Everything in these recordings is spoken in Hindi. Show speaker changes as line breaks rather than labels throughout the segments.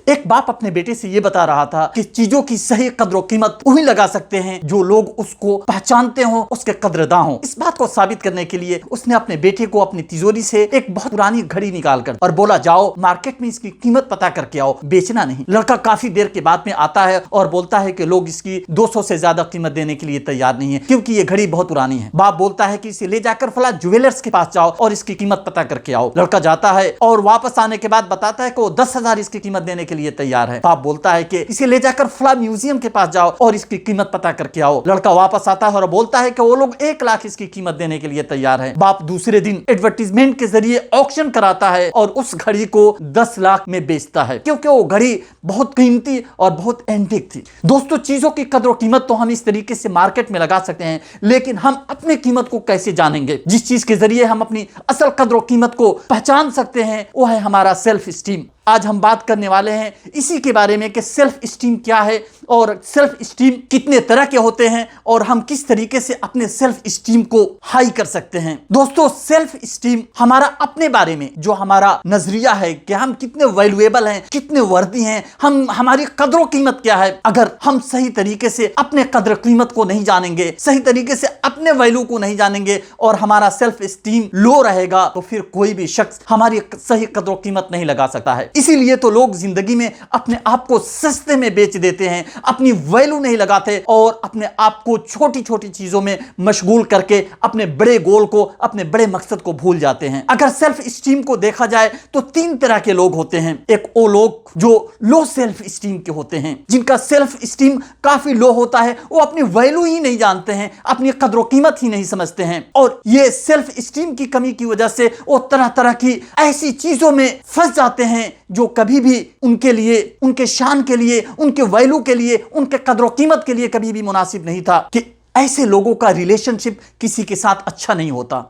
एक बाप अपने बेटे से ये बता रहा था कि चीजों की सही कद्र कीमत वही लगा सकते हैं जो लोग उसको पहचानते हो, उसके कद्रदां हो। इस बात को साबित करने के लिए उसने अपने बेटे को अपनी तिजोरी से एक बहुत पुरानी घड़ी निकालकर और बोला, जाओ मार्केट में इसकी कीमत पता करके आओ, बेचना नहीं। लड़का काफी देर के बाद में आता है और बोलता है कि लोग इसकी 200 से ज्यादा कीमत देने के लिए तैयार नहीं है क्योंकि ये घड़ी बहुत पुरानी है। बाप बोलता है कि इसे ले जाकर फला ज्वेलर्स के पास जाओ और इसकी कीमत पता करके आओ। लड़का जाता है और वापस आने के बाद बताता है कि वो 10,000 इसकी कीमत देने के लिए तैयार है। बाप बोलता है कि इसे ले जाकर फला म्यूजियम के पास जाओ और इसकी कीमत पता करके आओ। लड़का वापस आता है और बोलता है कि वो लोग 1 लाख इसकी कीमत देने के लिए तैयार है। बाप दूसरे दिन एडवर्टीजमेंट के जरिए ऑक्शन कराता है और उस घड़ी को 10 लाख में बेचता है क्योंकि वो घड़ी बहुत कीमती और बहुत एंटीक थी। दोस्तों, चीजों की कद्र कीमत तो हम इस तरीके से मार्केट में लगा सकते हैं, लेकिन हम अपनी कीमत को कैसे जानेंगे? जिस चीज के जरिए हम अपनी असल कद्र कीमत को पहचान सकते हैं वो है हमारा सेल्फ स्टीम। आज हम बात करने वाले हैं इसी के बारे में कि सेल्फ स्टीम क्या है और सेल्फ स्टीम कितने तरह के होते हैं और हम किस तरीके से अपने सेल्फ स्टीम को हाई कर सकते हैं। दोस्तों, सेल्फ स्टीम हमारा अपने बारे में जो हमारा नजरिया है कि हम कितने वैल्यूएबल हैं, कितने वर्दी हैं, हमारी कद्र कीमत क्या है। अगर हम सही तरीके से अपने कद्र कीमत को नहीं जानेंगे, सही तरीके से अपने वैल्यू को नहीं जानेंगे और हमारा सेल्फ स्टीम लो रहेगा तो फिर कोई भी शख्स हमारी सही कद्र कीमत नहीं लगा सकता है। इसीलिए तो लोग जिंदगी में अपने आप को सस्ते में बेच देते हैं, अपनी वैल्यू नहीं लगाते और अपने आप को छोटी छोटी चीजों में मशगूल करके अपने बड़े गोल को, अपने बड़े मकसद को भूल जाते हैं। अगर सेल्फ स्टीम को देखा जाए तो 3 तरह के लोग होते हैं। एक वो लोग जो लो सेल्फ स्टीम के होते हैं, जिनका सेल्फ स्टीम काफी लो होता है, वो अपनी वैल्यू ही नहीं जानते हैं, अपनी कद्र कीमत ही नहीं समझते हैं और ये सेल्फ स्टीम की कमी की वजह से वो तरह तरह की ऐसी चीजों में फंस जाते हैं जो कभी भी उनके लिए, उनके शान के लिए, उनके वैल्यू के लिए, उनके कद्र कीमत के लिए कभी भी मुनासिब नहीं था। कि ऐसे लोगों का रिलेशनशिप किसी के साथ अच्छा नहीं होता,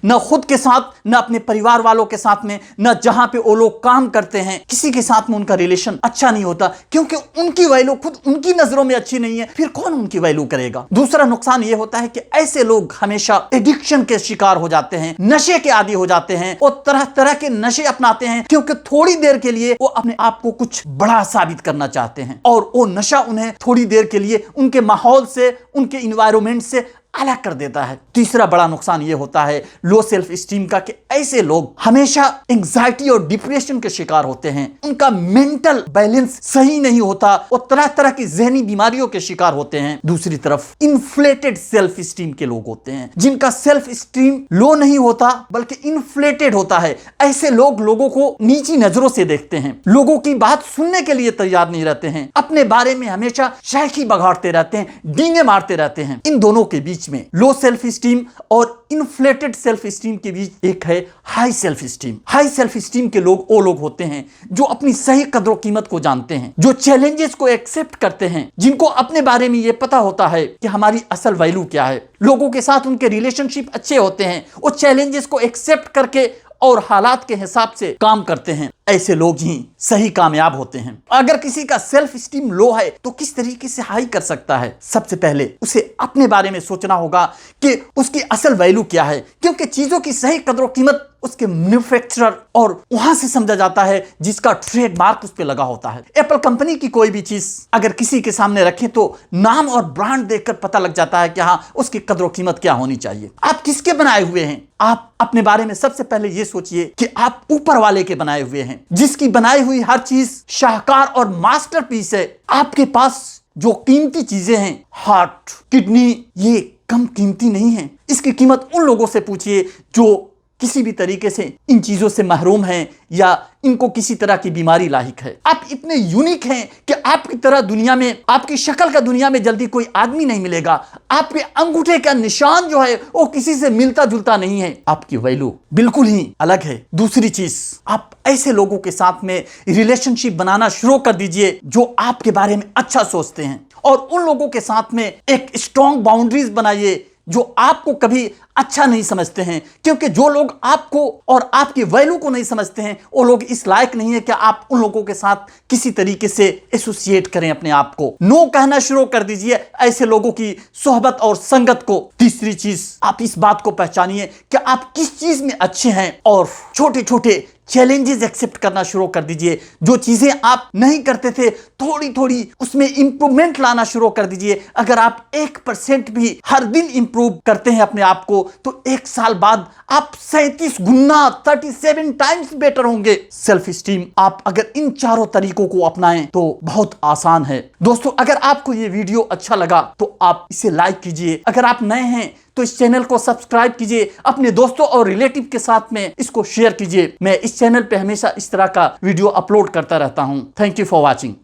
न खुद के साथ, न अपने परिवार वालों के साथ में, न जहां पे वो लोग काम करते हैं, किसी के साथ में उनका रिलेशन अच्छा नहीं होता क्योंकि उनकी वैल्यू खुद उनकी नजरों में अच्छी नहीं है, फिर कौन उनकी वैल्यू करेगा। दूसरा नुकसान ये होता है कि ऐसे लोग हमेशा एडिक्शन के शिकार हो जाते हैं, नशे के आदी हो जाते हैं और तरह तरह के नशे अपनाते हैं क्योंकि थोड़ी देर के लिए वो अपने आप को कुछ बड़ा साबित करना चाहते हैं और वो नशा उन्हें थोड़ी देर के लिए उनके माहौल से, उनके इन्वायरमेंट से अलग कर देता है। तीसरा बड़ा नुकसान यह होता है लो सेल्फ स्टीम का कि ऐसे लोग हमेशा एंजाइटी और डिप्रेशन के शिकार होते हैं, उनका मेंटल बैलेंस सही नहीं होता और तरह तरह की जहनी बीमारियों के शिकार होते हैं। दूसरी तरफ इन्फ्लेटेड सेल्फ स्टीम के लोग होते हैं जिनका सेल्फ स्टीम लो नहीं होता बल्कि इन्फ्लेटेड होता है। ऐसे लोग लोगों को नीची नजरों से देखते हैं, लोगों की बात सुनने के लिए तैयार नहीं रहते हैं, अपने बारे में हमेशा शायखी बघाड़ते रहते हैं, डींगे मारते रहते हैं। इन दोनों के बीच में लो सेल्फ स्टीम और इन्फ्लेटेड सेल्फ स्टीम के बीच एक है high self esteem. High self esteem के लोग वो लोग होते हैं जो अपनी सही कद्र कीमत को जानते हैं, जो चैलेंजेस को एक्सेप्ट करते हैं, जिनको अपने बारे में यह पता होता है कि हमारी असल वैल्यू क्या है। लोगों के साथ उनके रिलेशनशिप अच्छे होते हैं, वो चैलेंजेस को एक्सेप्ट करके और हालात के हिसाब से काम करते हैं। ऐसे लोग ही सही कामयाब होते हैं। अगर किसी का सेल्फ स्टीम लो है तो किस तरीके से हाई कर सकता है? सबसे पहले उसे अपने बारे में सोचना होगा कि उसकी असल वैल्यू क्या है, क्योंकि चीजों की सही कद्र कीमत उसके मैन्युफैक्चरर और वहां से समझा जाता है जिसका ट्रेडमार्क उस पर लगा होता है। एप्पल कंपनी की कोई भी चीज अगर किसी के सामने रखें तो नाम और ब्रांड देखकर पता लग जाता है कि हाँ, उसकी कद्र कीमत क्या होनी चाहिए। आप किसके बनाए हुए हैं? आप अपने बारे में सबसे पहले यह सोचिए कि आप ऊपर वाले के बनाए हुए हैं, जिसकी बनाई हुई हर चीज शाहकार और मास्टरपीस है। आपके पास जो कीमती चीजें हैं, हार्ट, किडनी, ये कम कीमती नहीं है। इसकी कीमत उन लोगों से पूछिए जो किसी भी तरीके से इन चीजों से महरूम हैं या इनको किसी तरह की बीमारी लाहिक है। आप इतने यूनिक हैं कि आपकी तरह दुनिया में, आपकी शक्ल का दुनिया में जल्दी कोई आदमी नहीं मिलेगा। आपके अंगूठे का निशान जो है वो किसी से मिलता जुलता नहीं है। आपकी वैल्यू बिल्कुल ही अलग है। दूसरी चीज, आप ऐसे लोगों के साथ में रिलेशनशिप बनाना शुरू कर दीजिए जो आपके बारे में अच्छा सोचते हैं और उन लोगों के साथ में एक स्ट्रॉन्ग बाउंड्रीज बनाइए जो आपको कभी अच्छा नहीं समझते हैं, क्योंकि जो लोग आपको और आपकी वैल्यू को नहीं समझते हैं वो लोग इस लायक नहीं है कि आप उन लोगों के साथ किसी तरीके से एसोसिएट करें। अपने आप को नो कहना शुरू कर दीजिए ऐसे लोगों की सोहबत और संगत को। तीसरी चीज, आप इस बात को पहचानिए कि आप किस चीज में अच्छे हैं और छोटे छोटे चैलेंजेस एक्सेप्ट करना शुरू कर दीजिए। जो चीजें आप नहीं करते थे थोड़ी थोड़ी उसमें इंप्रूवमेंट लाना शुरू कर दीजिए। अगर आप 1% भी हर दिन इंप्रूव करते हैं अपने आप को तो 1 साल बाद आप 37 गुना 37 टाइम्स बेटर होंगे। सेल्फ स्टीम आप अगर इन चारों तरीकों को अपनाएं तो बहुत आसान है। दोस्तों अगर आपको ये वीडियो अच्छा लगा तो आप इसे लाइक कीजिए। अगर आप नए हैं तो इस चैनल को सब्सक्राइब कीजिए। अपने दोस्तों और रिलेटिव के साथ में इसको शेयर कीजिए। मैं इस चैनल पे हमेशा इस तरह का वीडियो अपलोड करता रहता हूं। Thank you for watching.